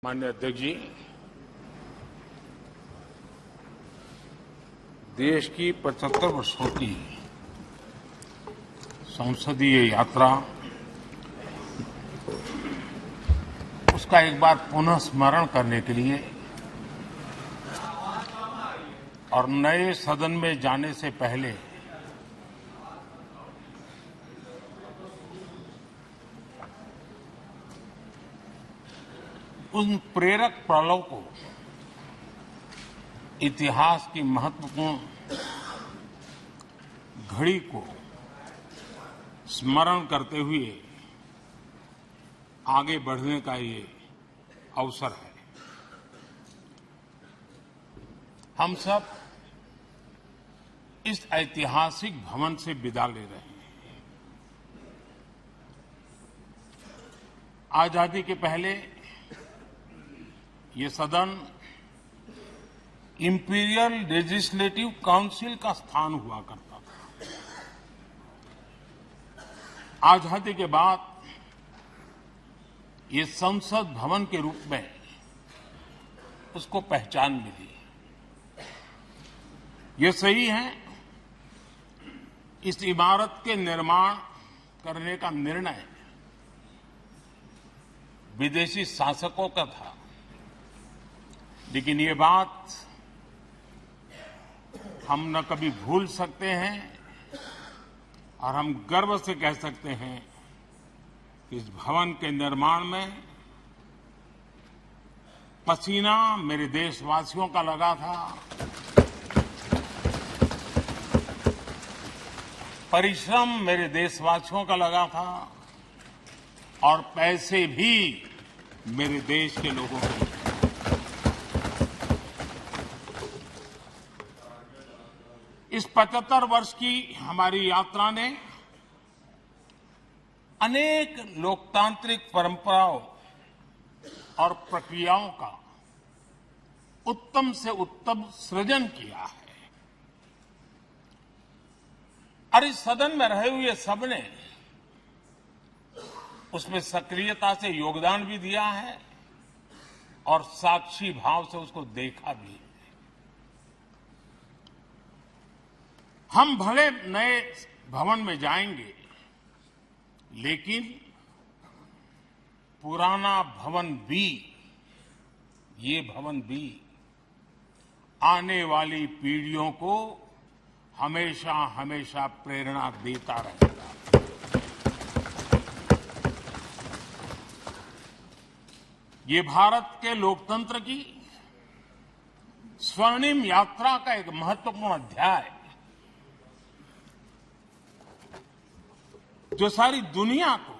माननीय अध्यक्ष जी, देश की 75 वर्षों की संसदीय यात्रा, उसका एक बार पुनः स्मरण करने के लिए और नए सदन में जाने से पहले उन प्रेरक पलों को, इतिहास की महत्वपूर्ण घड़ी को स्मरण करते हुए आगे बढ़ने का ये अवसर है। हम सब इस ऐतिहासिक भवन से विदा ले रहे हैं। आजादी के पहले ये सदन इंपीरियल लेजिस्लेटिव काउंसिल का स्थान हुआ करता था। आजादी के बाद ये संसद भवन के रूप में उसको पहचान मिली। ये सही है, इस इमारत के निर्माण करने का निर्णय विदेशी शासकों का था, लेकिन ये बात हम न कभी भूल सकते हैं और हम गर्व से कह सकते हैं कि इस भवन के निर्माण में पसीना मेरे देशवासियों का लगा था, परिश्रम मेरे देशवासियों का लगा था और पैसे भी मेरे देश के लोगों के। इस 75 वर्ष की हमारी यात्रा ने अनेक लोकतांत्रिक परंपराओं और प्रक्रियाओं का उत्तम से उत्तम सृजन किया है और इस सदन में रहे हुए सबने उसमें सक्रियता से योगदान भी दिया है और साक्षी भाव से उसको देखा भी है। हम भले नए भवन में जाएंगे, लेकिन पुराना भवन भी, ये भवन भी आने वाली पीढ़ियों को हमेशा हमेशा प्रेरणा देता रहेगा। ये भारत के लोकतंत्र की स्वर्णिम यात्रा का एक महत्वपूर्ण अध्याय, जो सारी दुनिया को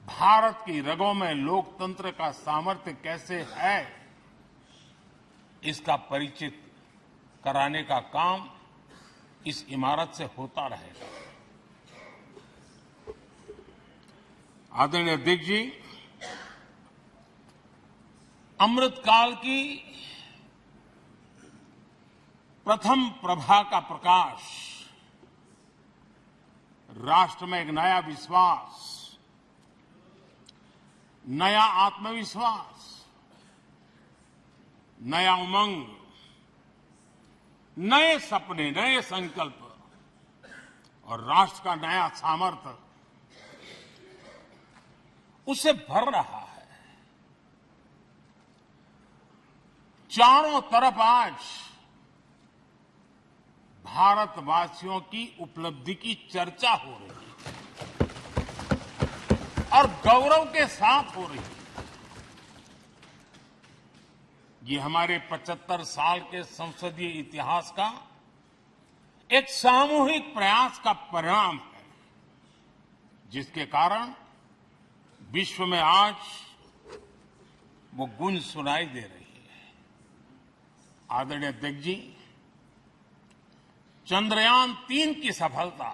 भारत की रगों में लोकतंत्र का सामर्थ्य कैसे है, इसका परिचित कराने का काम इस इमारत से होता रहेगा। आदरणीय अध्यक्ष जी, अमृतकाल की प्रथम प्रभा का प्रकाश राष्ट्र में एक नया विश्वास, नया आत्मविश्वास, नया उमंग, नए सपने, नए संकल्प और राष्ट्र का नया सामर्थ्य उसे भर रहा है। चारों तरफ आज भारतवासियों की उपलब्धि की चर्चा हो रही है और गौरव के साथ हो रही है। ये हमारे 75 साल के संसदीय इतिहास का एक सामूहिक प्रयास का परिणाम है, जिसके कारण विश्व में आज वो गूंज सुनाई दे रही है। आदरणीय अध्यक्ष जी, चंद्रयान 3 की सफलता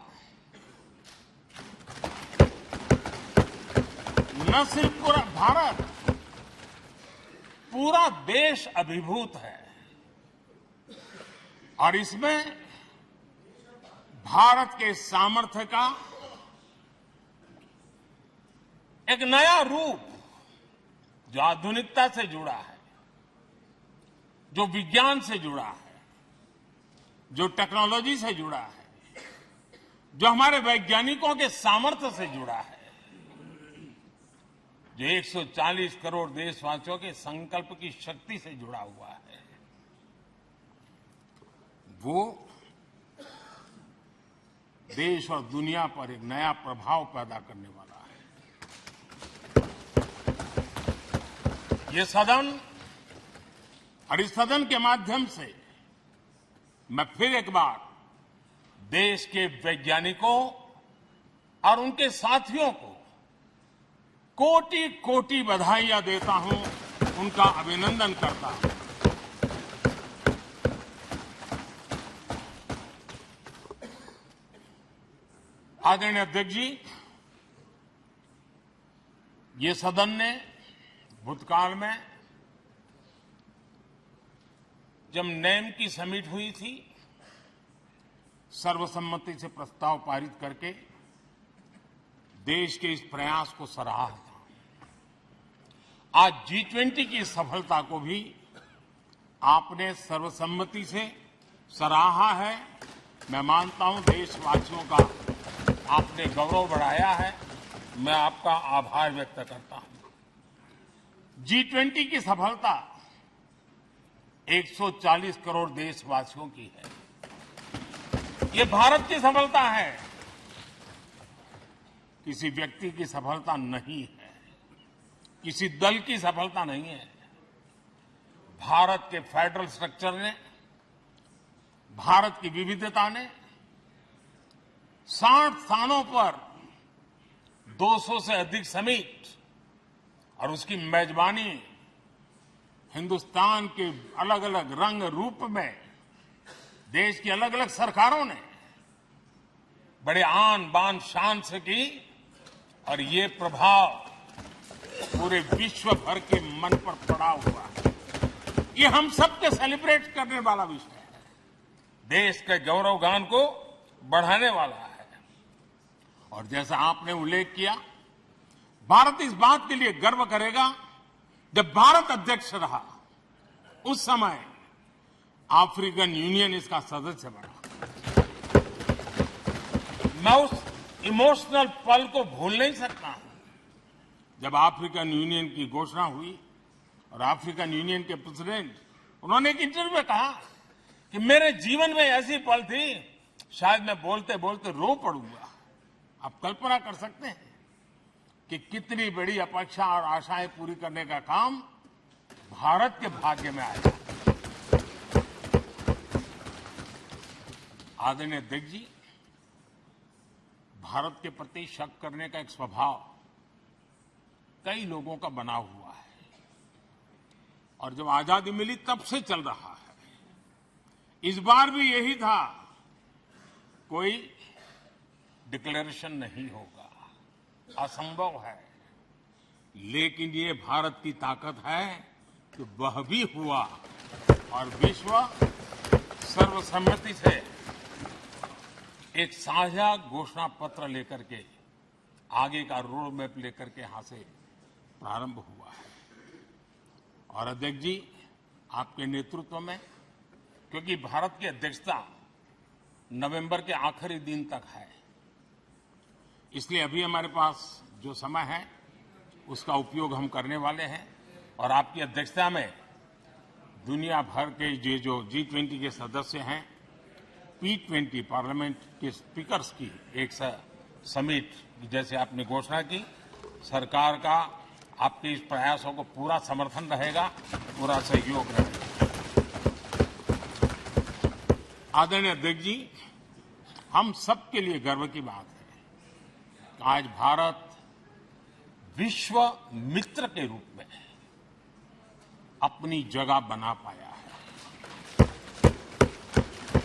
न सिर्फ पूरा भारत, पूरा देश अभिभूत है और इसमें भारत के सामर्थ्य का एक नया रूप जो आधुनिकता से जुड़ा है, जो विज्ञान से जुड़ा है, जो टेक्नोलॉजी से जुड़ा है, जो हमारे वैज्ञानिकों के सामर्थ्य से जुड़ा है, जो 140 करोड़ देशवासियों के संकल्प की शक्ति से जुड़ा हुआ है, वो देश और दुनिया पर एक नया प्रभाव पैदा करने वाला है। ये सदन और इस सदन के माध्यम से मैं फिर एक बार देश के वैज्ञानिकों और उनके साथियों को कोटि कोटि बधाइयां देता हूं, उनका अभिनंदन करता हूं। आदरणीय अध्यक्ष जी, ये सदन ने भूतकाल में जब नेम की समिट हुई थी, सर्वसम्मति से प्रस्ताव पारित करके देश के इस प्रयास को सराहा था। आज G20 की सफलता को भी आपने सर्वसम्मति से सराहा है। मैं मानता हूं देशवासियों का आपने गौरव बढ़ाया है। मैं आपका आभार व्यक्त करता हूं। G20 की सफलता 140 करोड़ देशवासियों की है। ये भारत की सफलता है, किसी व्यक्ति की सफलता नहीं है, किसी दल की सफलता नहीं है। भारत के फेडरल स्ट्रक्चर ने, भारत की विविधता ने 60 स्थानों पर 200 से अधिक समिट और उसकी मेजबानी हिंदुस्तान के अलग अलग रंग रूप में देश की अलग अलग सरकारों ने बड़े आन बान शान से की और ये प्रभाव पूरे विश्व भर के मन पर पड़ा हुआ है। ये हम सबके सेलिब्रेट करने वाला विषय है, देश के गौरवगान को बढ़ाने वाला है। और जैसा आपने उल्लेख किया, भारत इस बात के लिए गर्व करेगा, जब भारत अध्यक्ष रहा उस समय अफ्रीकन यूनियन इसका सदस्य बना। मैं उस इमोशनल पल को भूल नहीं सकता जब अफ्रीकन यूनियन की घोषणा हुई और अफ्रीकन यूनियन के प्रेसिडेंट, उन्होंने एक इंटरव्यू में कहा कि मेरे जीवन में ऐसी पल थी, शायद मैं बोलते बोलते रो पड़ूंगा। आप कल्पना कर सकते हैं कि कितनी बड़ी अपेक्षा और आशाएं पूरी करने का काम भारत के भाग्य में आया। आदरणीय अध्यक्ष जी, भारत के प्रति शक करने का एक स्वभाव कई लोगों का बना हुआ है और जब आजादी मिली तब से चल रहा है। इस बार भी यही था, कोई डिक्लेरेशन नहीं होगा, असंभव है। लेकिन ये भारत की ताकत है कि वह भी हुआ और विश्व सर्वसम्मति से एक साझा घोषणा पत्र लेकर के आगे का रोड मैप लेकर के यहां से प्रारंभ हुआ है। और अध्यक्ष जी, आपके नेतृत्व में, क्योंकि भारत की अध्यक्षता नवंबर के आखिरी दिन तक है, इसलिए अभी हमारे पास जो समय है उसका उपयोग हम करने वाले हैं। और आपकी अध्यक्षता में दुनिया भर के ये जो G20 के सदस्य हैं, P20 पार्लियामेंट के स्पीकर्स की एक समिट जैसे आपने घोषणा की, सरकार का आपके इस प्रयासों को पूरा समर्थन रहेगा, पूरा सहयोग रहेगा। आदरणीय अध्यक्ष जी, हम सबके लिए गर्व की बात है कि आज भारत विश्व मित्र के रूप में अपनी जगह बना पाया है।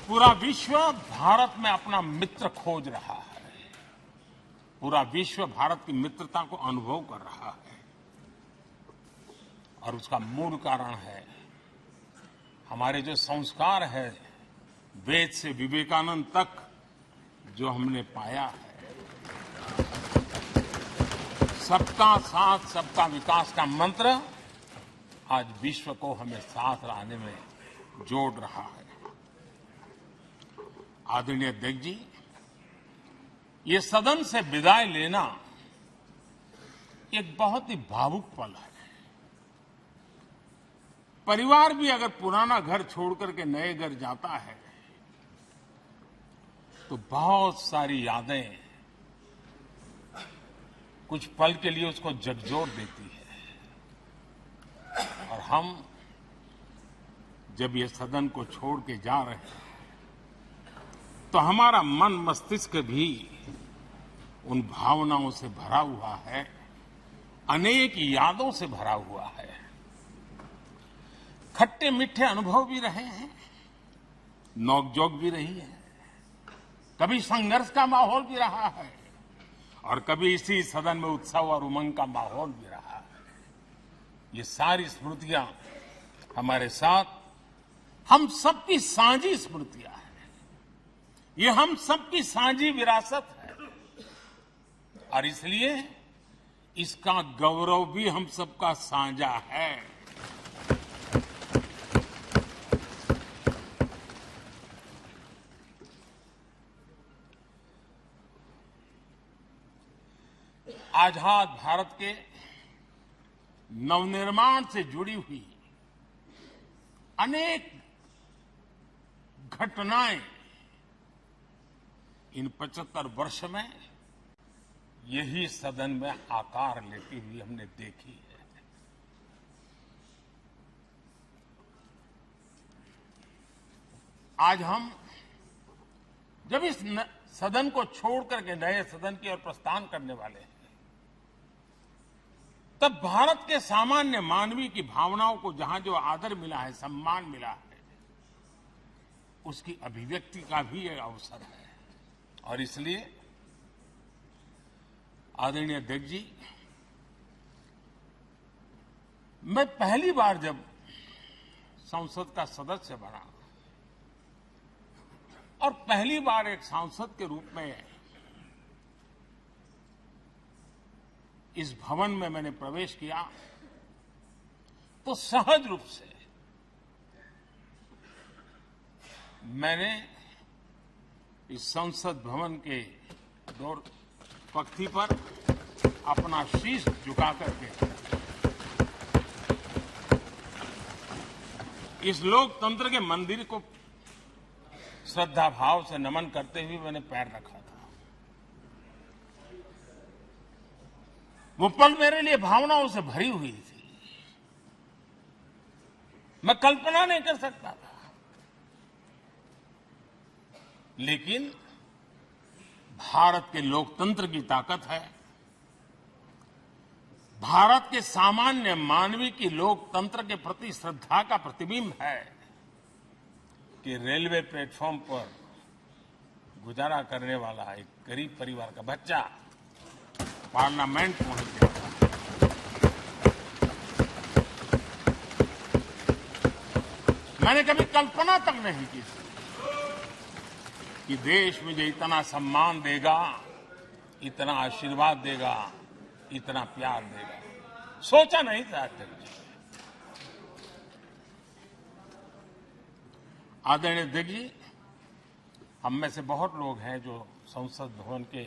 पूरा विश्व भारत में अपना मित्र खोज रहा है, पूरा विश्व भारत की मित्रता को अनुभव कर रहा है। और उसका मूल कारण है हमारे जो संस्कार है, वेद से विवेकानंद तक जो हमने पाया है। सबका साथ सबका विकास का मंत्र आज विश्व को हमें साथ लाने में जोड़ रहा है। आदरणीय अध्यक्ष जी, ये सदन से विदाई लेना एक बहुत ही भावुक पल है। परिवार भी अगर पुराना घर छोड़कर के नए घर जाता है तो बहुत सारी यादें कुछ पल के लिए उसको झकझोर देती है। और हम जब ये सदन को छोड़ के जा रहे हैं तो हमारा मन मस्तिष्क भी उन भावनाओं से भरा हुआ है, अनेक यादों से भरा हुआ है। खट्टे मीठे अनुभव भी रहे हैं, नोकझोंक भी रही है, कभी संघर्ष का माहौल भी रहा है और कभी इसी सदन में उत्सव और उमंग का माहौल भी रहा है। ये सारी स्मृतियां हमारे साथ हम सबकी साझी स्मृतियां हैं, ये हम सबकी साझी विरासत है और इसलिए इसका गौरव भी हम सबका साझा है। आजाद भारत के नवनिर्माण से जुड़ी हुई अनेक घटनाएं इन 75 वर्ष में यही सदन में आकार लेती हुई हमने देखी है। आज हम जब इस सदन को छोड़ करके नए सदन की ओर प्रस्थान करने वाले हैं तब भारत के सामान्य मानवीय की भावनाओं को जहां जो आदर मिला है, सम्मान मिला है, उसकी अभिव्यक्ति का भी यह अवसर है। और इसलिए आदरणीय अध्यक्ष जी, मैं पहली बार जब संसद का सदस्य बना और पहली बार एक सांसद के रूप में इस भवन में मैंने प्रवेश किया तो सहज रूप से मैंने इस संसद भवन के दौर पंक्ति पर अपना शीश झुका करके इस लोकतंत्र के मंदिर को श्रद्धा भाव से नमन करते हुए मैंने पैर रखा था। वो पल मेरे लिए भावनाओं से भरी हुई थी, मैं कल्पना नहीं कर सकता था। लेकिन भारत के लोकतंत्र की ताकत है, भारत के सामान्य मानवीय की लोकतंत्र के प्रति श्रद्धा का प्रतिबिंब है कि रेलवे प्लेटफॉर्म पर गुजारा करने वाला एक गरीब परिवार का बच्चा पार्लियामेंट पहुंच गया। मैंने कभी कल्पना तक नहीं की कि देश मुझे इतना सम्मान देगा, इतना आशीर्वाद देगा, इतना प्यार देगा। सोचा नहीं था अध्यक्ष जी। आदरणीय अध्यक्ष जी, हम में से बहुत लोग हैं जो संसद भवन के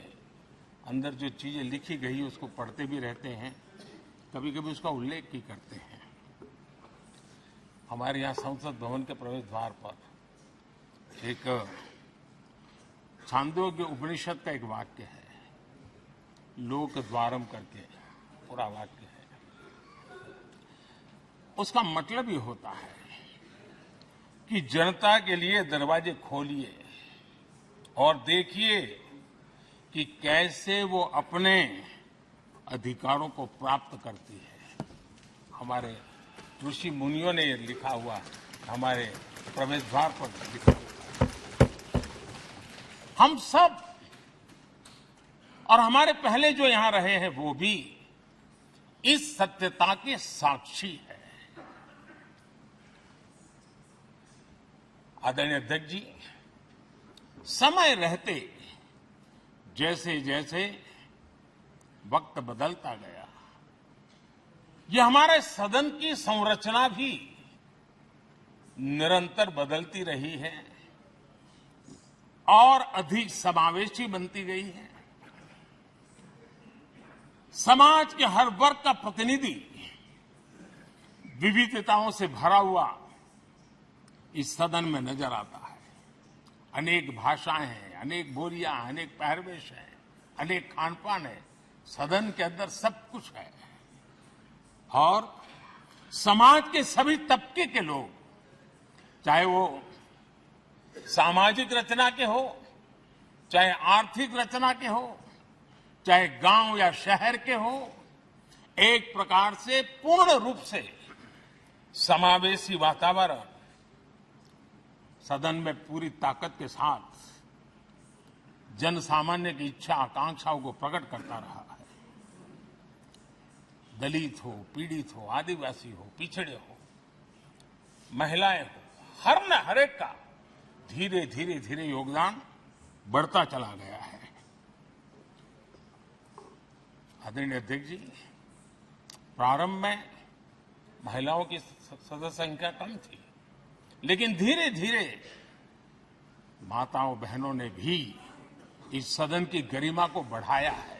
अंदर जो चीजें लिखी गई उसको पढ़ते भी रहते हैं, कभी कभी उसका उल्लेख भी करते हैं। हमारे यहाँ संसद भवन के प्रवेश द्वार पर एक छांदोग्य उपनिषद का एक वाक्य है, लोक द्वारम करके पूरा वाक्य है। उसका मतलब ये होता है कि जनता के लिए दरवाजे खोलिए और देखिए कि कैसे वो अपने अधिकारों को प्राप्त करती है। हमारे ऋषि मुनियों ने लिखा हुआ, हमारे प्रवेश द्वार पर लिखा हुआ। हम सब और हमारे पहले जो यहां रहे हैं वो भी इस सत्यता के साक्षी है। आदरणीय अध्यक्ष जी, समय रहते जैसे जैसे वक्त बदलता गया, ये हमारे सदन की संरचना भी निरंतर बदलती रही है और अधिक समावेशी बनती गई है। समाज के हर वर्ग का प्रतिनिधि विविधताओं से भरा हुआ इस सदन में नजर आता है। अनेक भाषाएं हैं, अनेक बोलियां, अनेक पहरवेश है, अनेक खानपान है। सदन के अंदर सब कुछ है और समाज के सभी तबके के लोग, चाहे वो सामाजिक रचना के हो, चाहे आर्थिक रचना के हो, चाहे गांव या शहर के हो, एक प्रकार से पूर्ण रूप से समावेशी वातावरण सदन में पूरी ताकत के साथ जन सामान्य की इच्छा आकांक्षाओं को प्रकट करता रहा है। दलित हो, पीड़ित हो, आदिवासी हो, पिछड़े हो, महिलाएं हो, हर एक का धीरे धीरे धीरे योगदान बढ़ता चला गया है। आदरणीय अध्यक्ष जी, प्रारंभ में महिलाओं की सदस्य संख्या कम थी, लेकिन धीरे धीरे माताओं बहनों ने भी इस सदन की गरिमा को बढ़ाया है।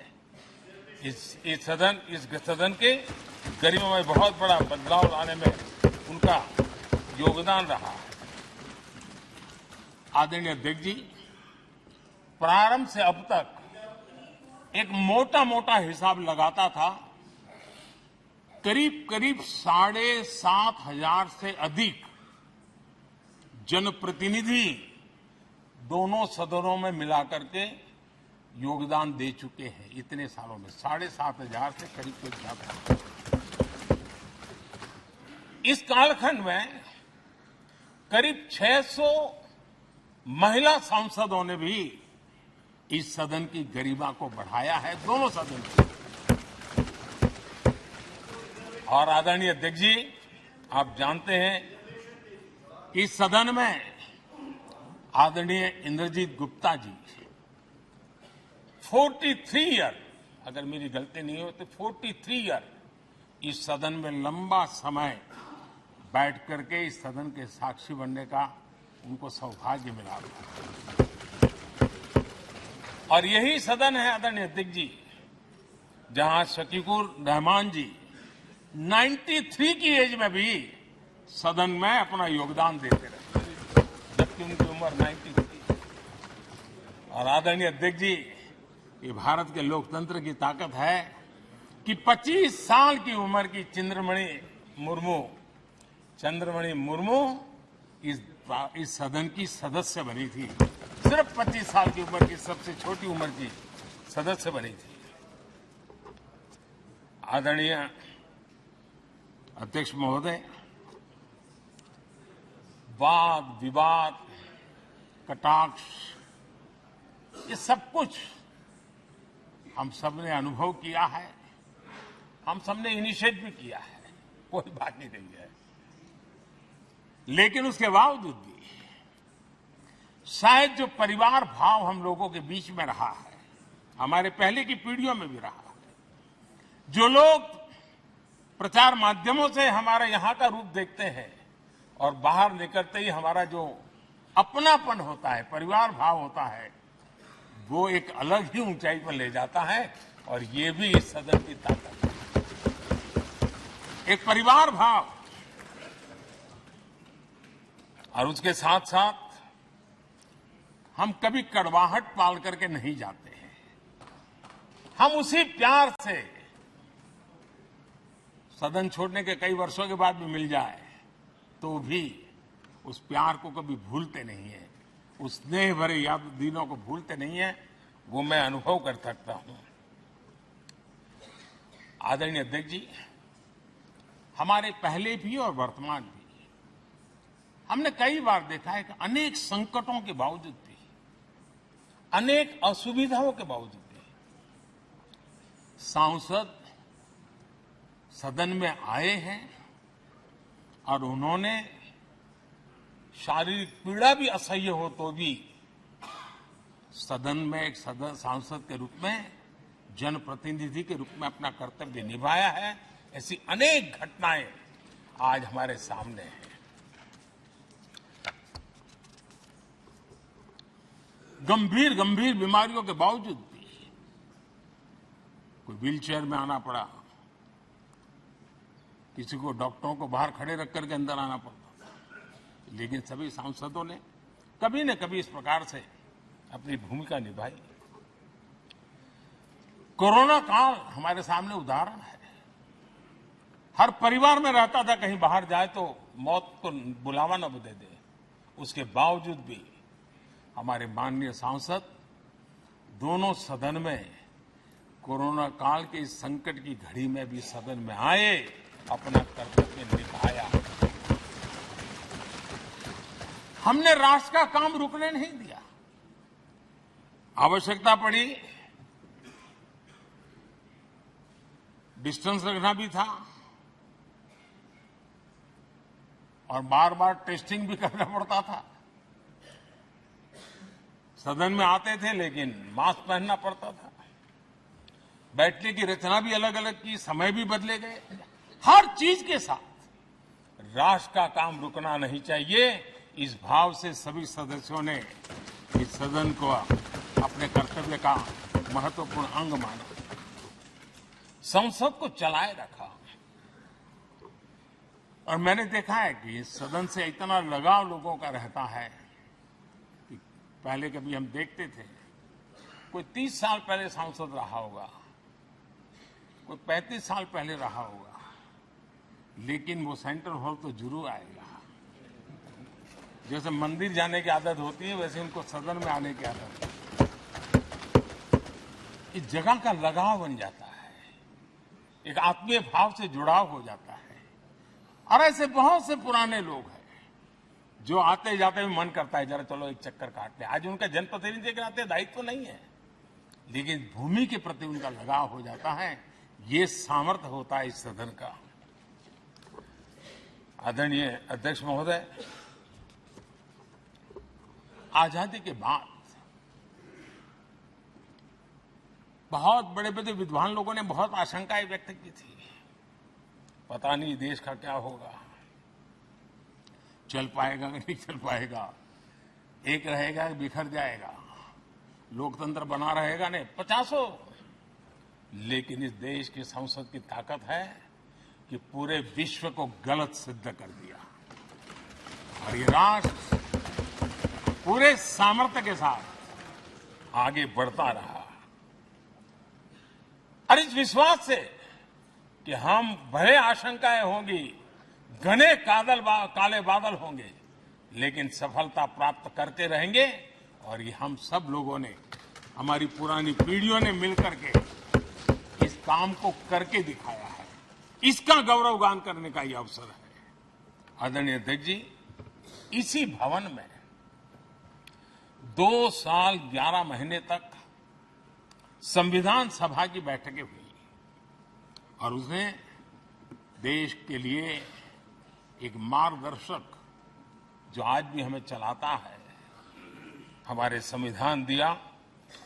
इस सदन के गरिमा में बहुत बड़ा बदलाव लाने में उनका योगदान रहा है। आदरणीय अध्यक्ष जी, प्रारंभ से अब तक एक मोटा मोटा हिसाब लगाता था, करीब करीब 7,500 से अधिक जनप्रतिनिधि दोनों सदनों में मिलाकर के योगदान दे चुके हैं। इतने सालों में 7,500 से करीब ज्यादा। इस कालखंड में करीब 600 महिला सांसदों ने भी इस सदन की गरिमा को बढ़ाया है, दोनों सदन की। और आदरणीय अध्यक्ष जी, आप जानते हैं कि इस सदन में आदरणीय इंद्रजीत गुप्ता जी 43 ईयर, अगर मेरी गलती नहीं हो तो 43 ईयर इस सदन में लंबा समय बैठ करके इस सदन के साक्षी बनने का उनको सौभाग्य मिला। और यही सदन है आदरणीय अध्यक्ष जी जहां शकीकुर रहमान जी 93 की एज में भी सदन में अपना योगदान देते रहे, जबकि उनकी उम्र 93। और आदरणीय अध्यक्ष जी, ये भारत के लोकतंत्र की ताकत है कि 25 साल की उम्र की चंद्रमणि मुर्मू इस सदन की सदस्य बनी थी। सिर्फ 25 साल की उम्र की, सबसे छोटी उम्र की सदस्य बनी थी। आदरणीय अध्यक्ष महोदय, वाद विवाद, कटाक्ष, ये सब कुछ हम सबने अनुभव किया है, हम सबने इनिशिएट भी किया है, कोई बात नहीं रही है। लेकिन उसके बावजूद भी शायद जो परिवार भाव हम लोगों के बीच में रहा है, हमारे पहले की पीढ़ियों में भी रहा है, जो लोग प्रचार माध्यमों से हमारे यहां का रूप देखते हैं और बाहर निकलते ही हमारा जो अपनापन होता है, परिवार भाव होता है, वो एक अलग ही ऊंचाई पर ले जाता है। और ये भी इस सदन की ताकत है, एक परिवार भाव। और उसके साथ साथ हम कभी कड़वाहट पाल करके नहीं जाते हैं। हम उसी प्यार से सदन छोड़ने के कई वर्षों के बाद भी मिल जाए तो भी उस प्यार को कभी भूलते नहीं है, उस स्नेह भरे याद दिनों को भूलते नहीं है। वो मैं अनुभव कर सकता हूं। आदरणीय अध्यक्ष जी, हमारे पहले भी और वर्तमान भी हमने कई बार देखा है कि अनेक संकटों के बावजूद भी, अनेक असुविधाओं के बावजूद भी सांसद सदन में आए हैं और उन्होंने शारीरिक पीड़ा भी असह्य हो तो भी सदन में एक सांसद के रूप में, जनप्रतिनिधि के रूप में अपना कर्तव्य निभाया है ऐसी अनेक घटनाएं आज हमारे सामने हैं। गंभीर गंभीर बीमारियों के बावजूद भी कोई व्हीलचेयर में आना पड़ा, किसी को डॉक्टरों को बाहर खड़े रख करके अंदर आना पड़ता था, लेकिन सभी सांसदों ने कभी न कभी इस प्रकार से अपनी भूमिका निभाई। कोरोना काल हमारे सामने उदाहरण है। हर परिवार में रहता था कहीं बाहर जाए तो मौत को बुलावा न दे दे, उसके बावजूद भी हमारे माननीय सांसद दोनों सदन में कोरोना काल के इस संकट की घड़ी में भी सदन में आए, अपना कर्तव्य निभाया। हमने राष्ट्र का काम रुकने नहीं दिया। आवश्यकता पड़ी, डिस्टेंस रखना भी था और बार बार टेस्टिंग भी करना पड़ता था। सदन में आते थे लेकिन मास्क पहनना पड़ता था। बैठने की रचना भी अलग अलग की, समय भी बदले गए। हर चीज के साथ राष्ट्र का काम रुकना नहीं चाहिए, इस भाव से सभी सदस्यों ने इस सदन को अपने कर्तव्य का महत्वपूर्ण अंग माना, संसद को चलाए रखा। और मैंने देखा है कि इस सदन से इतना लगाव लोगों का रहता है कि पहले कभी हम देखते थे कोई 30 साल पहले सांसद रहा होगा, कोई 35 साल पहले रहा होगा, लेकिन वो सेंट्रल हॉल तो जरूर आएगा। जैसे मंदिर जाने की आदत होती है, वैसे उनको सदन में आने की आदत है। इस जगह का लगाव बन जाता है, एक आत्मीय भाव से जुड़ाव हो जाता है। और ऐसे बहुत से पुराने लोग हैं जो आते जाते हुए मन करता है जरा चलो एक चक्कर काट ले। आज उनका जनप्रतिनिधि के नाते दायित्व तो नहीं है, लेकिन भूमि के प्रति उनका लगाव हो जाता है। ये सामर्थ्य होता है इस सदन का। आदरणीय अध्यक्ष महोदय, आजादी के बाद बहुत बड़े बड़े विद्वान लोगों ने बहुत आशंकाएं व्यक्त की थी। पता नहीं देश का क्या होगा, चल पाएगा कि नहीं चल पाएगा, एक रहेगा कि बिखर जाएगा, लोकतंत्र बना रहेगा नहीं, 50। लेकिन इस देश की संसद की ताकत है कि पूरे विश्व को गलत सिद्ध कर दिया और ये राष्ट्र पूरे सामर्थ्य के साथ आगे बढ़ता रहा। और इस विश्वास से कि हम भले आशंकाएं होंगी, घने काले बादल होंगे, लेकिन सफलता प्राप्त करते रहेंगे। और ये हम सब लोगों ने, हमारी पुरानी पीढ़ियों ने मिलकर के इस काम को करके दिखाया है। इसका गौरवगान करने का ये अवसर है। आदरणीय अध्यक्ष जी, इसी भवन में 2 साल 11 महीने तक संविधान सभा की बैठकें हुई और उसने देश के लिए एक मार्गदर्शक जो आज भी हमें चलाता है, हमारे संविधान दिया।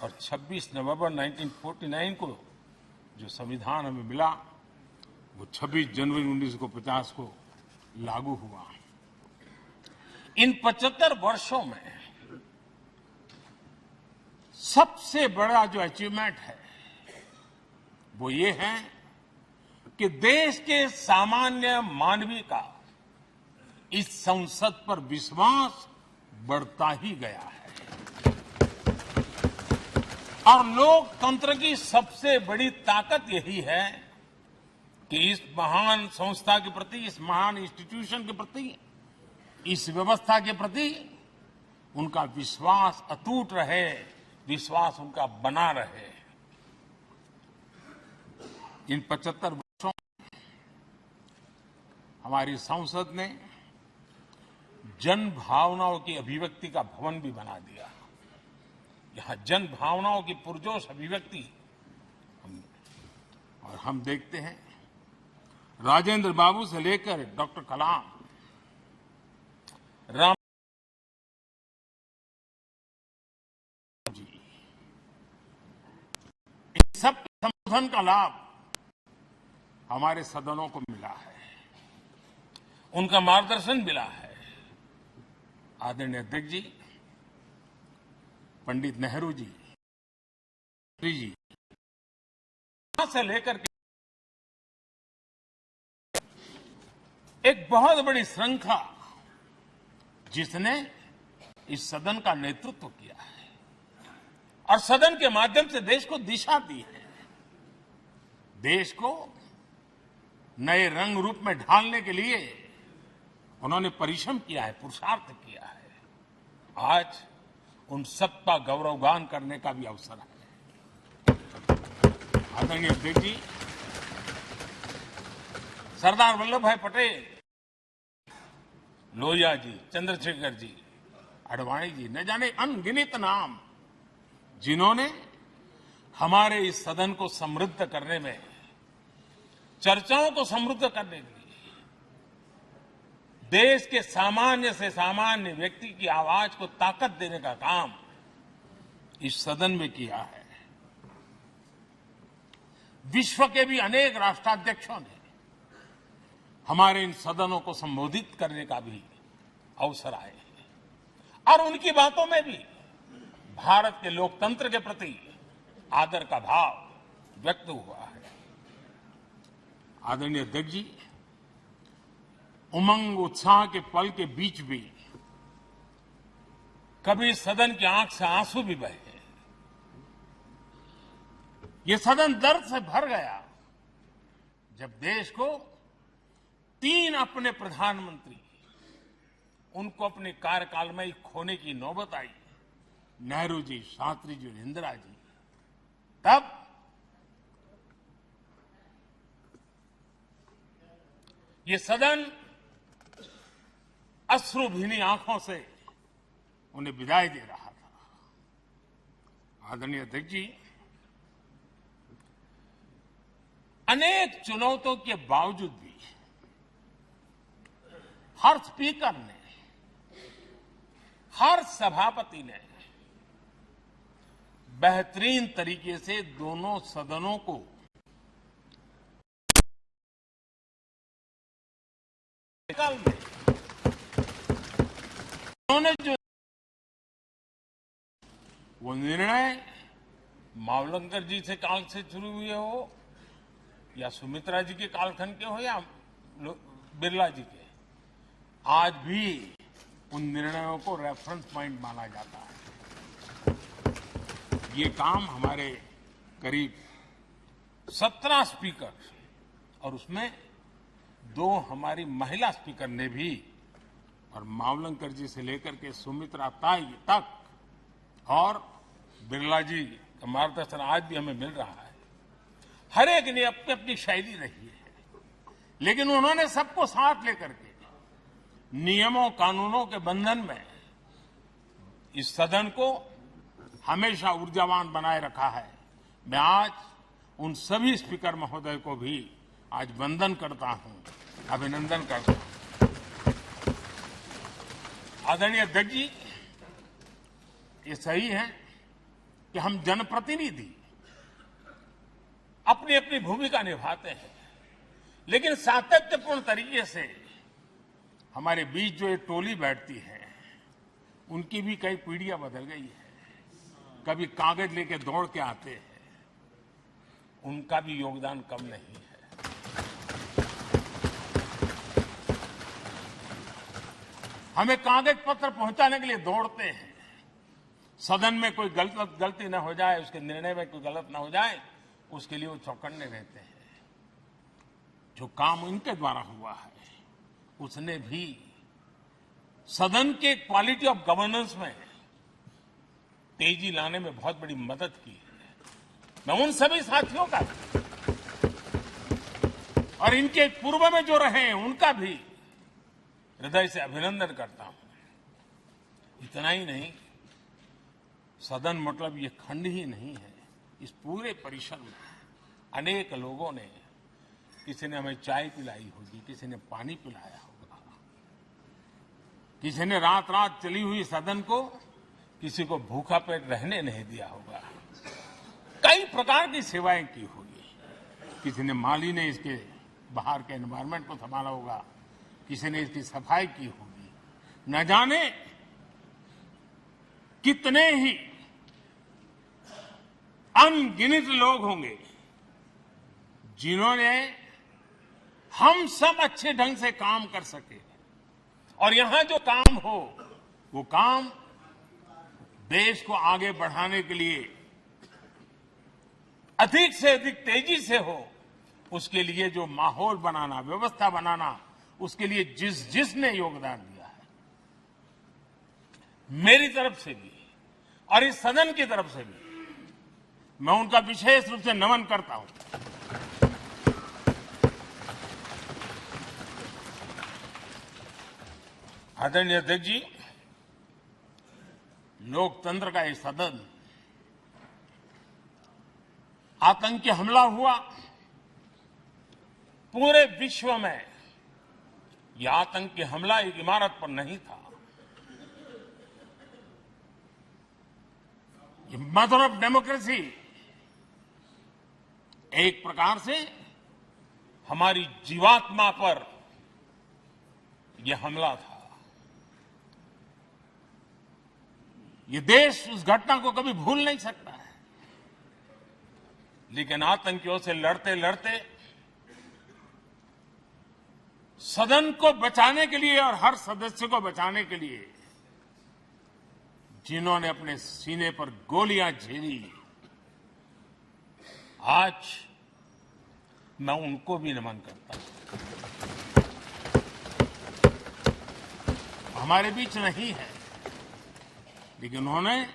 और 26 नवंबर 1949 को जो संविधान हमें मिला, वो 26 जनवरी 1950 को लागू हुआ। इन 75 वर्षों में सबसे बड़ा जो अचीवमेंट है वो ये है कि देश के सामान्य मानवी का इस संसद पर विश्वास बढ़ता ही गया है। और लोकतंत्र की सबसे बड़ी ताकत यही है कि इस महान संस्था के प्रति, इस महान इंस्टीट्यूशन के प्रति, इस व्यवस्था के प्रति उनका विश्वास अटूट रहे, विश्वास उनका बना रहे। इन 75 वर्षों में हमारी संसद ने जन भावनाओं की अभिव्यक्ति का भवन भी बना दिया। यहां जन भावनाओं की पुरजोश अभिव्यक्ति और हम देखते हैं राजेंद्र बाबू से लेकर डॉक्टर कलाम, राम जी, इन सब संबोधन का लाभ हमारे सदनों को मिला है, उनका मार्गदर्शन मिला है। आदरणीय अध्यक्ष जी, पंडित नेहरू जी से लेकर के एक बहुत बड़ी श्रृंखला जिसने इस सदन का नेतृत्व किया है और सदन के माध्यम से देश को दिशा दी है, देश को नए रंग रूप में ढालने के लिए उन्होंने परिश्रम किया है, पुरुषार्थ किया है। आज उन सबका गौरवगान करने का भी अवसर है। आदरणीय अध्यक्ष जी, सरदार वल्लभ भाई पटेल, लोहिया जी, चंद्रशेखर जी, आडवाणी जी, न जाने अनगिनत नाम, जिन्होंने हमारे इस सदन को समृद्ध करने में, चर्चाओं को समृद्ध करने के लिए, देश के सामान्य से सामान्य व्यक्ति की आवाज को ताकत देने का काम इस सदन में किया है। विश्व के भी अनेक राष्ट्राध्यक्षों ने हमारे इन सदनों को संबोधित करने का भी अवसर आए हैं और उनकी बातों में भी भारत के लोकतंत्र के प्रति आदर का भाव व्यक्त हुआ है। आदरणीय अध्यक्ष जी, उमंग उत्साह के पल के बीच भी कभी सदन की आंख से आंसू भी बहे। ये सदन दर्द से भर गया जब देश को 3 अपने प्रधानमंत्री उनको अपने कार्यकाल में ही खोने की नौबत आई, नेहरू जी, शास्त्री जी और इंदिरा जी। तब ये सदन अश्रु भीनी आंखों से उन्हें विदाई दे रहा था। आदरणीय अध्यक्ष जी, अनेक चुनौतियों के बावजूद भी हर स्पीकर ने, हर सभापति ने बेहतरीन तरीके से दोनों सदनों को उन्होंने जो वो निर्णय मावलंकर जी से काल से शुरू हुए हो या सुमित्रा जी के कालखंड के हो या बिरला जी के, आज भी उन निर्णयों को रेफरेंस पॉइंट माना जाता है। ये काम हमारे करीब 17 स्पीकर और उसमें 2 हमारी महिला स्पीकर ने भी, और मावलंकर जी से लेकर के सुमित्रा ताई तक और बिरला जी का मार्गदर्शन आज भी हमें मिल रहा है। हर एक ने अपनी अपनी शैली रही है, लेकिन उन्होंने सबको साथ लेकर के नियमों कानूनों के बंधन में इस सदन को हमेशा ऊर्जावान बनाए रखा है। मैं आज उन सभी स्पीकर महोदय को भी आज वंदन करता हूं, अभिनंदन करता हूं। आदरणीय अध्यक्ष जी, ये सही है कि हम जनप्रतिनिधि अपनी अपनी भूमिका निभाते हैं, लेकिन सातत्यपूर्ण तरीके से हमारे बीच जो ये टोली बैठती है, उनकी भी कई पीढ़ियां बदल गई है। कभी कागज लेके दौड़ के आते हैं, उनका भी योगदान कम नहीं है। हमें कागज पत्र पहुंचाने के लिए दौड़ते हैं, सदन में कोई गलती न हो जाए, उसके निर्णय में कोई गलत न हो जाए, उसके लिए वो चौकन्ने रहते हैं। जो काम इनके द्वारा हुआ है, उसने भी सदन के क्वालिटी ऑफ गवर्नेंस में तेजी लाने में बहुत बड़ी मदद की है। मैं उन सभी साथियों का और इनके पूर्व में जो रहे हैं उनका भी हृदय से अभिनंदन करता हूं। इतना ही नहीं, सदन मतलब ये खंड ही नहीं है, इस पूरे परिसर में अनेक लोगों ने, किसी ने हमें चाय पिलाई होगी, किसी ने पानी पिलाया होगा, किसी ने रात रात चली हुई सदन को किसी को भूखा पेट रहने नहीं दिया होगा। कई प्रकार की सेवाएं की होगी। किसी ने माली ने इसके बाहर के एनवायरनमेंट को संभाला होगा, किसी ने इसकी सफाई की होगी। न जाने कितने ही अनगिनत लोग होंगे जिन्होंने हम सब अच्छे ढंग से काम कर सके, और यहां जो काम हो वो काम देश को आगे बढ़ाने के लिए अधिक से अधिक तेजी से हो, उसके लिए जो माहौल बनाना, व्यवस्था बनाना, उसके लिए जिसने योगदान दिया है, मेरी तरफ से भी और इस सदन की तरफ से भी मैं उनका विशेष रूप से नमन करता हूं। आदरणीय अध्यक्ष जी, लोकतंत्र का ये सदन, आतंकी हमला हुआ, पूरे विश्व में यह आतंकी हमला एक इमारत पर नहीं था, ये मदर ऑफ डेमोक्रेसी एक प्रकार से हमारी जीवात्मा पर यह हमला था। ये देश उस घटना को कभी भूल नहीं सकता है, लेकिन आतंकियों से लड़ते लड़ते सदन को बचाने के लिए और हर सदस्य को बचाने के लिए जिन्होंने अपने सीने पर गोलियां झेली, आज मैं उनको भी नमन करता हूं। हमारे बीच नहीं है, लेकिन उन्होंने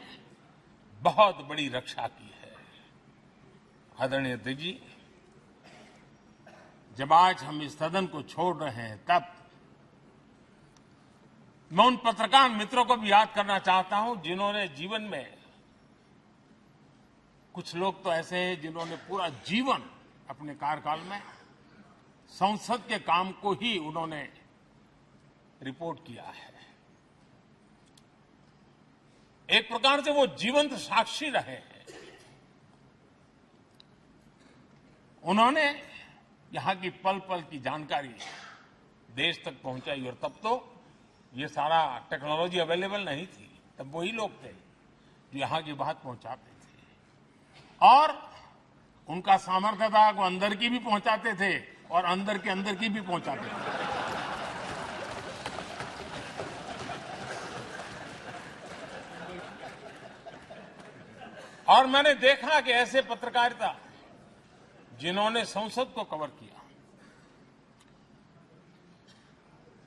बहुत बड़ी रक्षा की है। आदरणीय अध्यक्ष जी, जब आज हम इस सदन को छोड़ रहे हैं, तब मैं उन पत्रकार मित्रों को भी याद करना चाहता हूं जिन्होंने जीवन में, कुछ लोग तो ऐसे हैं जिन्होंने पूरा जीवन अपने कार्यकाल में संसद के काम को ही उन्होंने रिपोर्ट किया है। एक प्रकार से वो जीवंत साक्षी रहे हैं। उन्होंने यहां की पल पल की जानकारी देश तक पहुंचाई, और तब तो ये सारा टेक्नोलॉजी अवेलेबल नहीं थी। तब वही लोग थे जो यहां की बात पहुंचाते थे, और उनका सामर्थ्य था वो अंदर की भी पहुंचाते थे और अंदर की भी पहुंचाते थे। और मैंने देखा कि ऐसे पत्रकारिता जिन्होंने संसद को कवर किया,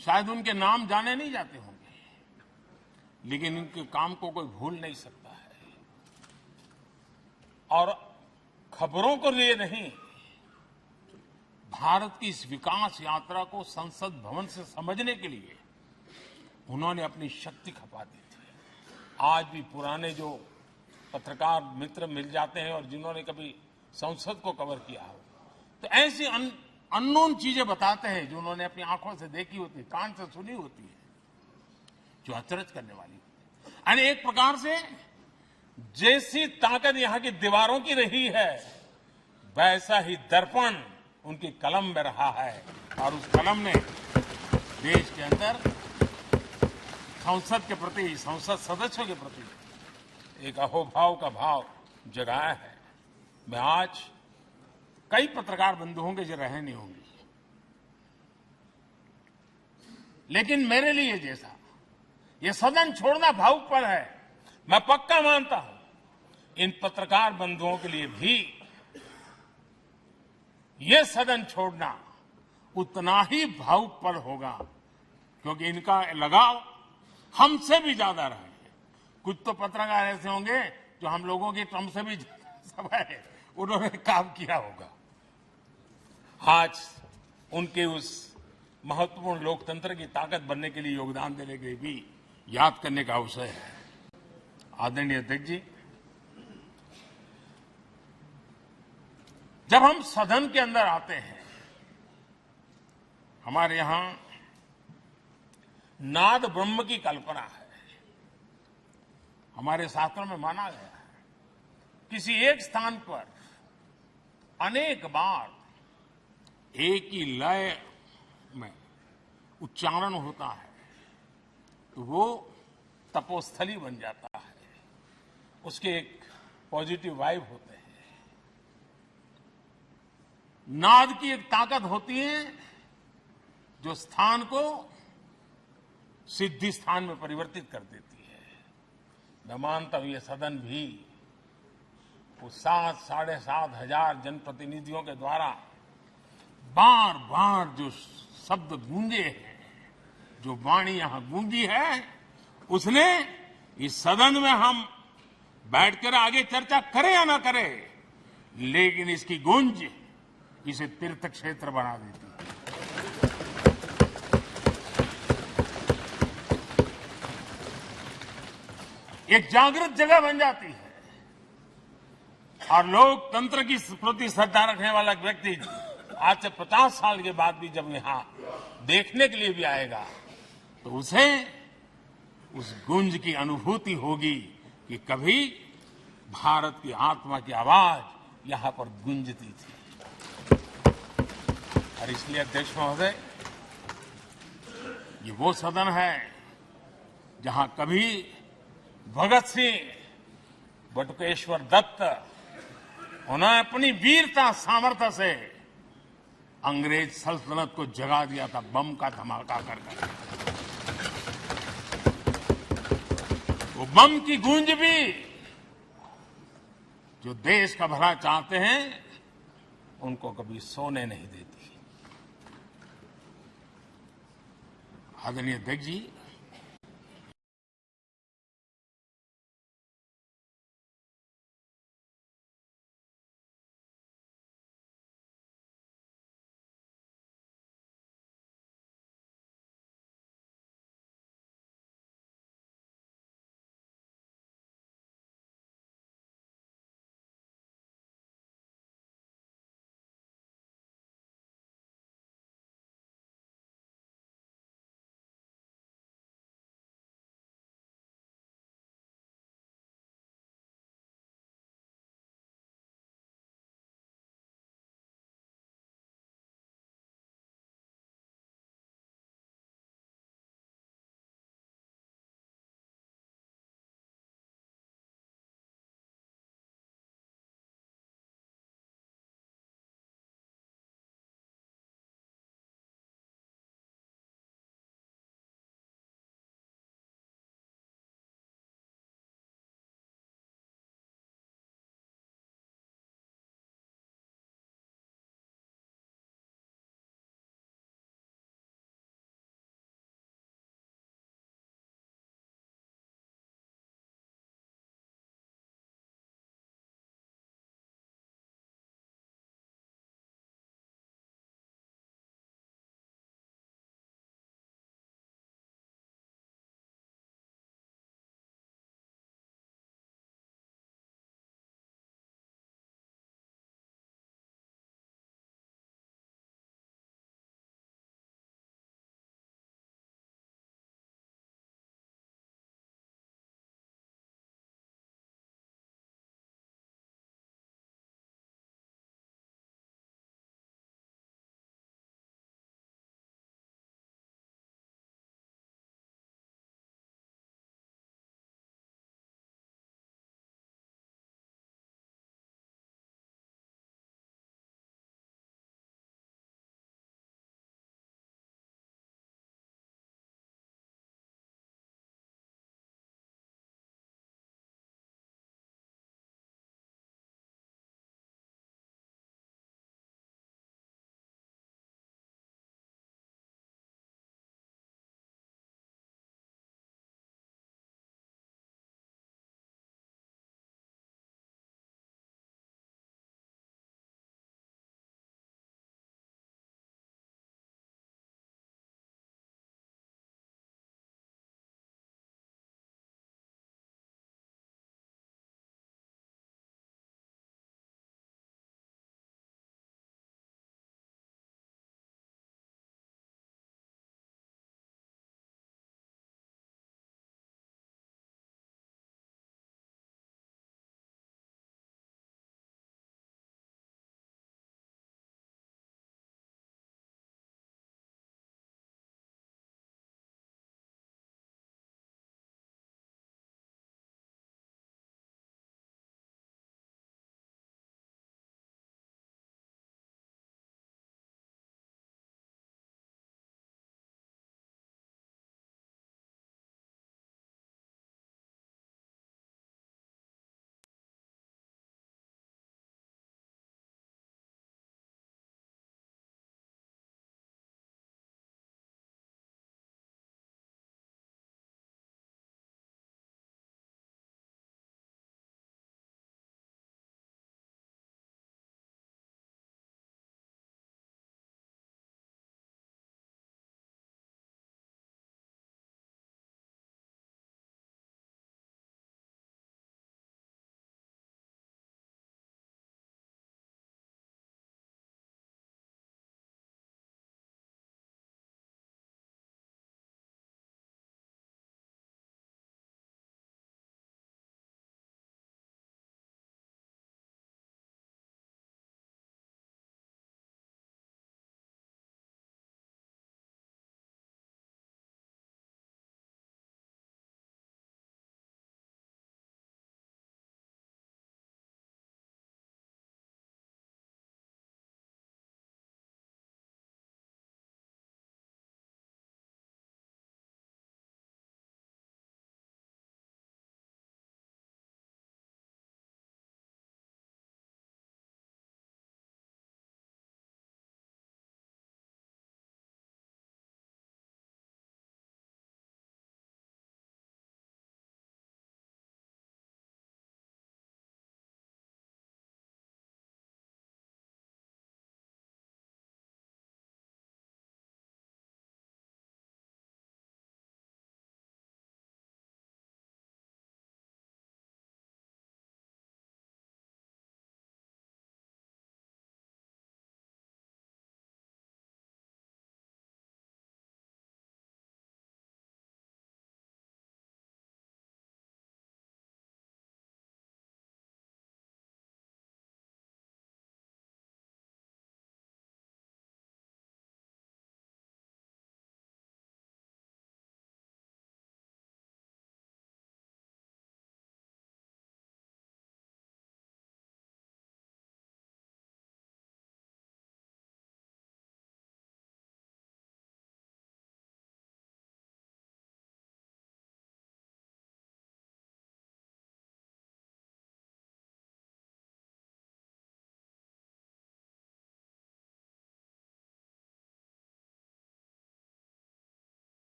शायद उनके नाम जाने नहीं जाते होंगे, लेकिन उनके काम को कोई भूल नहीं सकता है। और खबरों को लिए नहीं, भारत की इस विकास यात्रा को संसद भवन से समझने के लिए उन्होंने अपनी शक्ति खपा दी थी। आज भी पुराने जो पत्रकार मित्र मिल जाते हैं और जिन्होंने कभी संसद को कवर किया हो, तो ऐसी अननोन चीजें बताते हैं जो उन्होंने अपनी आंखों से देखी होती, कान से सुनी होती है, जो अचरज करने वाली होती है। यानी एक प्रकार से जैसी ताकत यहां की दीवारों की रही है, वैसा ही दर्पण उनकी कलम में रहा है, और उस कलम ने देश के अंदर संसद के प्रति, संसद सदस्यों के प्रति एक अहोभाव का भाव जगाया है। मैं आज कई पत्रकार बंधु होंगे जो रहे नहीं होंगे, लेकिन मेरे लिए जैसा ये सदन छोड़ना भावुक पल है, मैं पक्का मानता हूं इन पत्रकार बंधुओं के लिए भी ये सदन छोड़ना उतना ही भावुक पल होगा, क्योंकि इनका लगाव हमसे भी ज्यादा रहे। कुछ तो पत्रकार ऐसे होंगे जो हम लोगों की टर्म से भी समय उन्होंने काम किया होगा। आज उनके उस महत्वपूर्ण लोकतंत्र की ताकत बनने के लिए, योगदान देने के लिए भी याद करने का अवसर है। आदरणीय अध्यक्ष जी, जब हम सदन के अंदर आते हैं, हमारे यहां नाद ब्रह्म की कल्पना है। हमारे शास्त्रों में माना गया है किसी एक स्थान पर अनेक बार एक ही लय में उच्चारण होता है तो वो तपोस्थली बन जाता है, उसके एक पॉजिटिव वाइब होते हैं। नाद की एक ताकत होती है जो स्थान को सिद्धि स्थान में परिवर्तित कर देती है। मैं मानता हूं ये सदन भी उस 7,500 जनप्रतिनिधियों के द्वारा बार बार जो शब्द गूंजे हैं, जो वाणी यहां गूंजी है, उसने इस सदन में हम बैठकर आगे चर्चा करें या ना करें, लेकिन इसकी गूंज इसे तीर्थ क्षेत्र बना देती है। एक जागृत जगह बन जाती है और लोकतंत्र की प्रति श्रद्धा रखने वाला व्यक्ति आज से 50 साल के बाद भी जब यहां देखने के लिए भी आएगा तो उसे उस गूंज की अनुभूति होगी कि कभी भारत की आत्मा की आवाज यहां पर गूंजती थी। और इसलिए अध्यक्ष महोदय, ये वो सदन है जहां कभी भगत सिंह, बटुकेश्वर दत्त, उन्होंने अपनी वीरता सामर्थ्य से अंग्रेज सल्तनत को जगा दिया था बम का धमाका कर कर। वो बम की गूंज भी जो देश का भला चाहते हैं उनको कभी सोने नहीं देती। आदरणीय अध्यक्ष जी,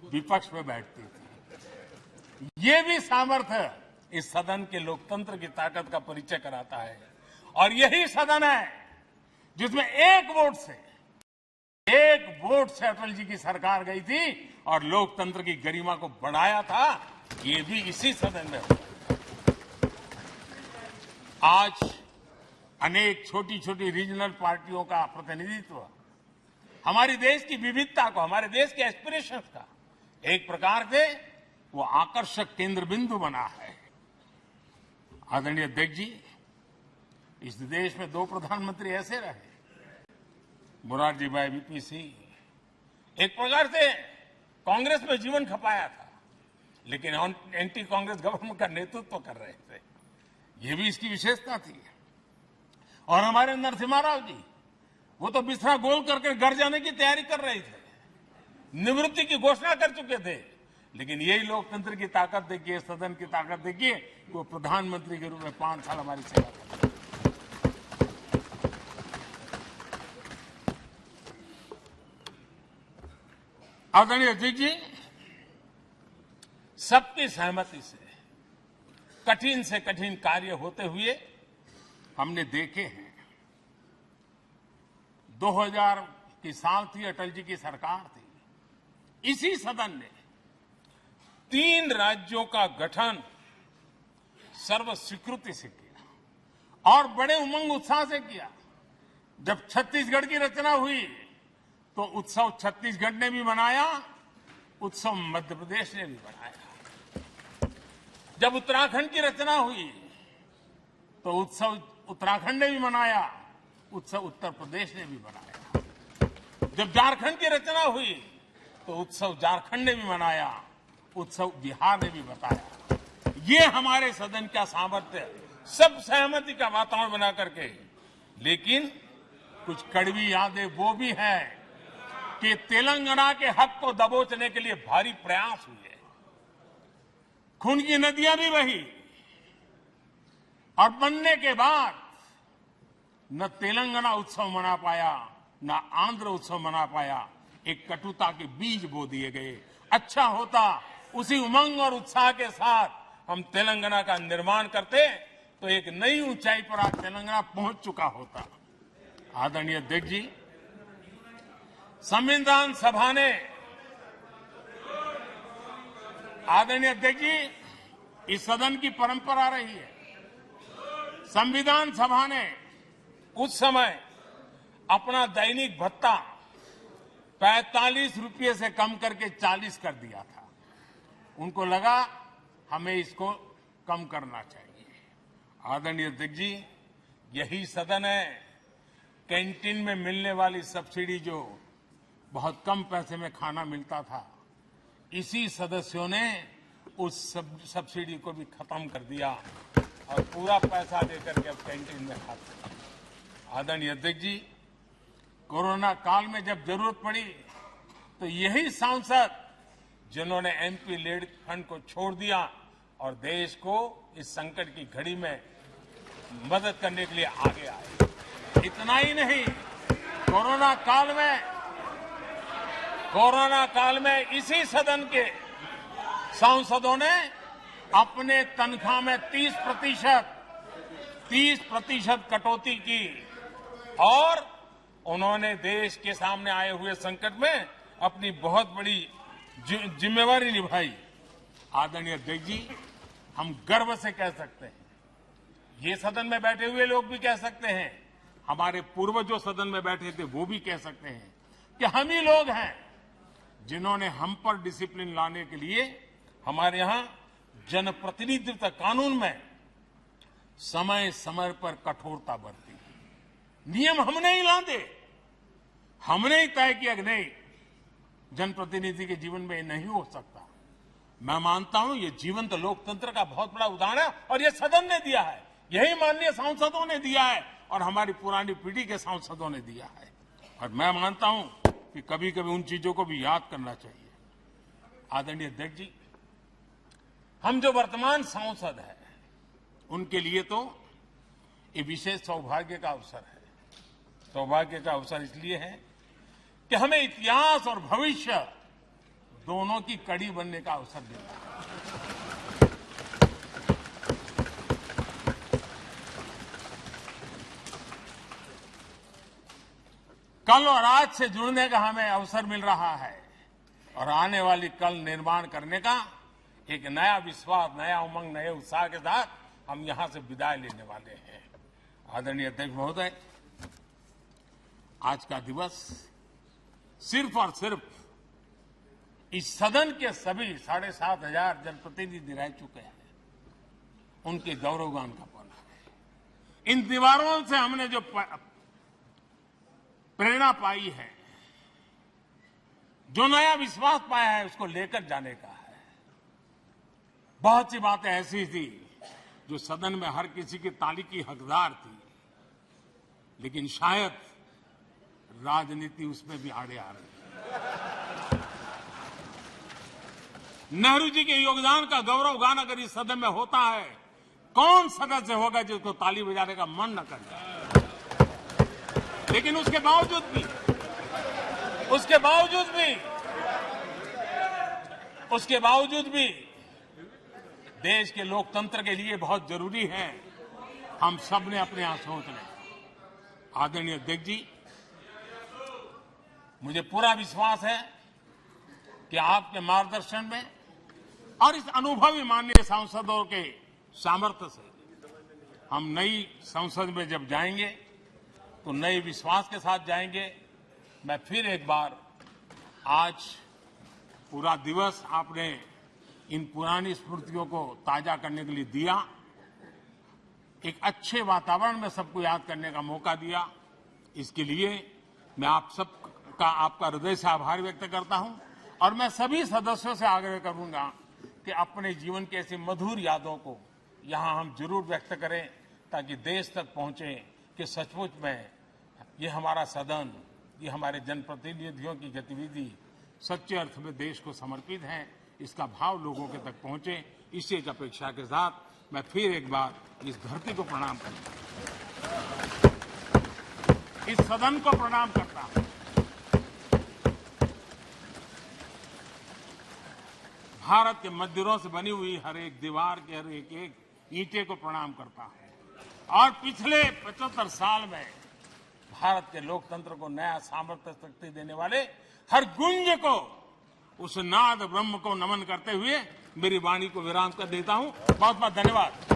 विपक्ष में बैठती थी। ये भी सामर्थ्य इस सदन के लोकतंत्र की ताकत का परिचय कराता है। और यही सदन है जिसमें एक वोट से अटल जी की सरकार गई थी और लोकतंत्र की गरिमा को बढ़ाया था। ये भी इसी सदन में हुआ। आज अनेक छोटी छोटी रीजनल पार्टियों का प्रतिनिधित्व हमारे देश की विविधता को, हमारे देश के एस्पिरेशंस का एक प्रकार से वो आकर्षक केंद्र बिंदु बना है। आदरणीय अध्यक्ष जी, इस देश में 2 प्रधानमंत्री ऐसे रहे, मोरारजी भाई वीपी सिंह एक प्रकार से कांग्रेस में जीवन खपाया था, लेकिन एंटी कांग्रेस गवर्नमेंट का नेतृत्व कर रहे थे। ये भी इसकी विशेषता थी। और हमारे नरसिम्हा राव जी, वो तो बिस्तरा गोल करके घर जाने की तैयारी कर रहे थे, निवृत्ति की घोषणा कर चुके थे। लेकिन यही लोकतंत्र की ताकत देखिए, सदन की ताकत देखिए, वो प्रधानमंत्री के रूप में 5 साल हमारी सेवा कर। आदरणीय अध्यक्ष जी, सबकी सहमति से कठिन कार्य होते हुए हमने देखे हैं। 2000 की साल थी, अटल जी की सरकार थी। इसी सदन ने 3 राज्यों का गठन सर्व स्वीकृति से किया और बड़े उमंग उत्साह से किया। जब छत्तीसगढ़ की रचना हुई तो उत्सव छत्तीसगढ़ ने भी मनाया, उत्सव मध्य प्रदेश ने भी मनाया। जब उत्तराखंड की रचना हुई तो उत्सव उत्तराखंड ने भी मनाया, उत्सव उत्तर प्रदेश ने भी मनाया। जब झारखंड की रचना हुई तो उत्सव झारखंड ने भी मनाया, उत्सव बिहार ने भी बताया। ये हमारे सदन का सामर्थ्य, सब सहमति का वातावरण बना करके। लेकिन कुछ कड़वी यादें वो भी है कि तेलंगाना के हक को दबोचने के लिए भारी प्रयास हुए, खून की नदियां भी बही और बनने के बाद न तेलंगाना उत्सव मना पाया, न आंध्र उत्सव मना पाया। एक कटुता के बीज बो दिए गए। अच्छा होता उसी उमंग और उत्साह के साथ हम तेलंगाना का निर्माण करते तो एक नई ऊंचाई पर आज तेलंगाना पहुंच चुका होता। आदरणीय अध्यक्ष जी, संविधान सभा ने, आदरणीय अध्यक्ष जी, इस सदन की परंपरा रही है। संविधान सभा ने उस समय अपना दैनिक भत्ता 45 रुपये से कम करके 40 कर दिया था। उनको लगा हमें इसको कम करना चाहिए। आदरणीय अध्यक्ष जी, यही सदन है कैंटीन में मिलने वाली सब्सिडी, जो बहुत कम पैसे में खाना मिलता था, इसी सदस्यों ने उस सब्सिडी को भी खत्म कर दिया और पूरा पैसा देकर के अब कैंटीन में खाते हैं। आदरणीय अध्यक्ष जी, कोरोना काल में जब जरूरत पड़ी तो यही सांसद जिन्होंने एमपी लेड फंड को छोड़ दिया और देश को इस संकट की घड़ी में मदद करने के लिए आगे आए। इतना ही नहीं, कोरोना काल में इसी सदन के सांसदों ने अपने तनख्वाह में 30% कटौती की और उन्होंने देश के सामने आए हुए संकट में अपनी बहुत बड़ी जिम्मेवारी निभाई। आदरणीय अध्यक्ष जी, हम गर्व से कह सकते हैं, ये सदन में बैठे हुए लोग भी कह सकते हैं, हमारे पूर्वज जो सदन में बैठे थे वो भी कह सकते हैं कि हम ही लोग हैं जिन्होंने हम पर डिसिप्लिन लाने के लिए हमारे यहां जनप्रतिनिधित्व कानून में समय समय पर कठोरता बरती। नियम हमने ही लादे, हमने ही तय किया कि नहीं, जनप्रतिनिधि के जीवन में ये नहीं हो सकता। मैं मानता हूं ये जीवंत लोकतंत्र का बहुत बड़ा उदाहरण है और ये सदन ने दिया है, यही माननीय सांसदों ने दिया है और हमारी पुरानी पीढ़ी के सांसदों ने दिया है। और मैं मानता हूं कि कभी कभी उन चीजों को भी याद करना चाहिए। आदरणीय अध्यक्ष जी, हम जो वर्तमान सांसद हैं उनके लिए तो ये विशेष सौभाग्य का अवसर है। सौभाग्य का अवसर इसलिए है कि हमें इतिहास और भविष्य दोनों की कड़ी बनने का अवसर देता है। कल और आज से जुड़ने का हमें अवसर मिल रहा है और आने वाली कल निर्माण करने का एक नया विश्वास, नया उमंग, नए उत्साह के साथ हम यहां से विदाई लेने वाले हैं। आदरणीय अध्यक्ष महोदय, आज का दिवस सिर्फ और सिर्फ इस सदन के सभी 7,500 जनप्रतिनिधि रह चुके हैं, उनके गौरवगान का पल है। इन दीवारों से हमने जो प्रेरणा पाई है, जो नया विश्वास पाया है, उसको लेकर जाने का है। बहुत सी बातें ऐसी थी जो सदन में हर किसी की ताली की हकदार थी, लेकिन शायद राजनीति उसमें भी आड़े आ रही है। नेहरू जी के योगदान का गौरवगान अगर इस सदन में होता है, कौन सदस्य होगा जिसको ताली बजाने का मन न करे। लेकिन उसके बावजूद भी देश के लोकतंत्र के लिए बहुत जरूरी है हम सब ने अपने यहां सोच लें। आदरणीय अध्यक्ष जी, मुझे पूरा विश्वास है कि आपके मार्गदर्शन में और इस अनुभवी माननीय सांसदों के सामर्थ्य से हम नई संसद में जब जाएंगे तो नए विश्वास के साथ जाएंगे। मैं फिर एक बार आज पूरा दिवस आपने इन पुरानी स्मृतियों को ताजा करने के लिए दिया, एक अच्छे वातावरण में सबको याद करने का मौका दिया। इसके लिए मैं आप सबका आपका हृदय से आभार व्यक्त करता हूं और मैं सभी सदस्यों से आग्रह करूंगा कि अपने जीवन की ऐसी मधुर यादों को यहां हम जरूर व्यक्त करें, ताकि देश तक पहुंचे कि सचमुच में ये हमारा सदन, ये हमारे जनप्रतिनिधियों की गतिविधि सच्चे अर्थ में देश को समर्पित है, इसका भाव लोगों के तक पहुंचे। इसी एक अपेक्षा के साथ मैं फिर एक बार इस धरती को प्रणाम करता हूं, इस सदन को प्रणाम करता हूं। भारत के मंदिरों से बनी हुई हर एक दीवार के हर एक ईंटे को प्रणाम करता हूं और पिछले 75 साल में भारत के लोकतंत्र को नया सामर्थ्य शक्ति देने वाले हर गुंज को, उस नाद ब्रह्म को नमन करते हुए मेरी वाणी को विराम कर देता हूं। बहुत बहुत धन्यवाद।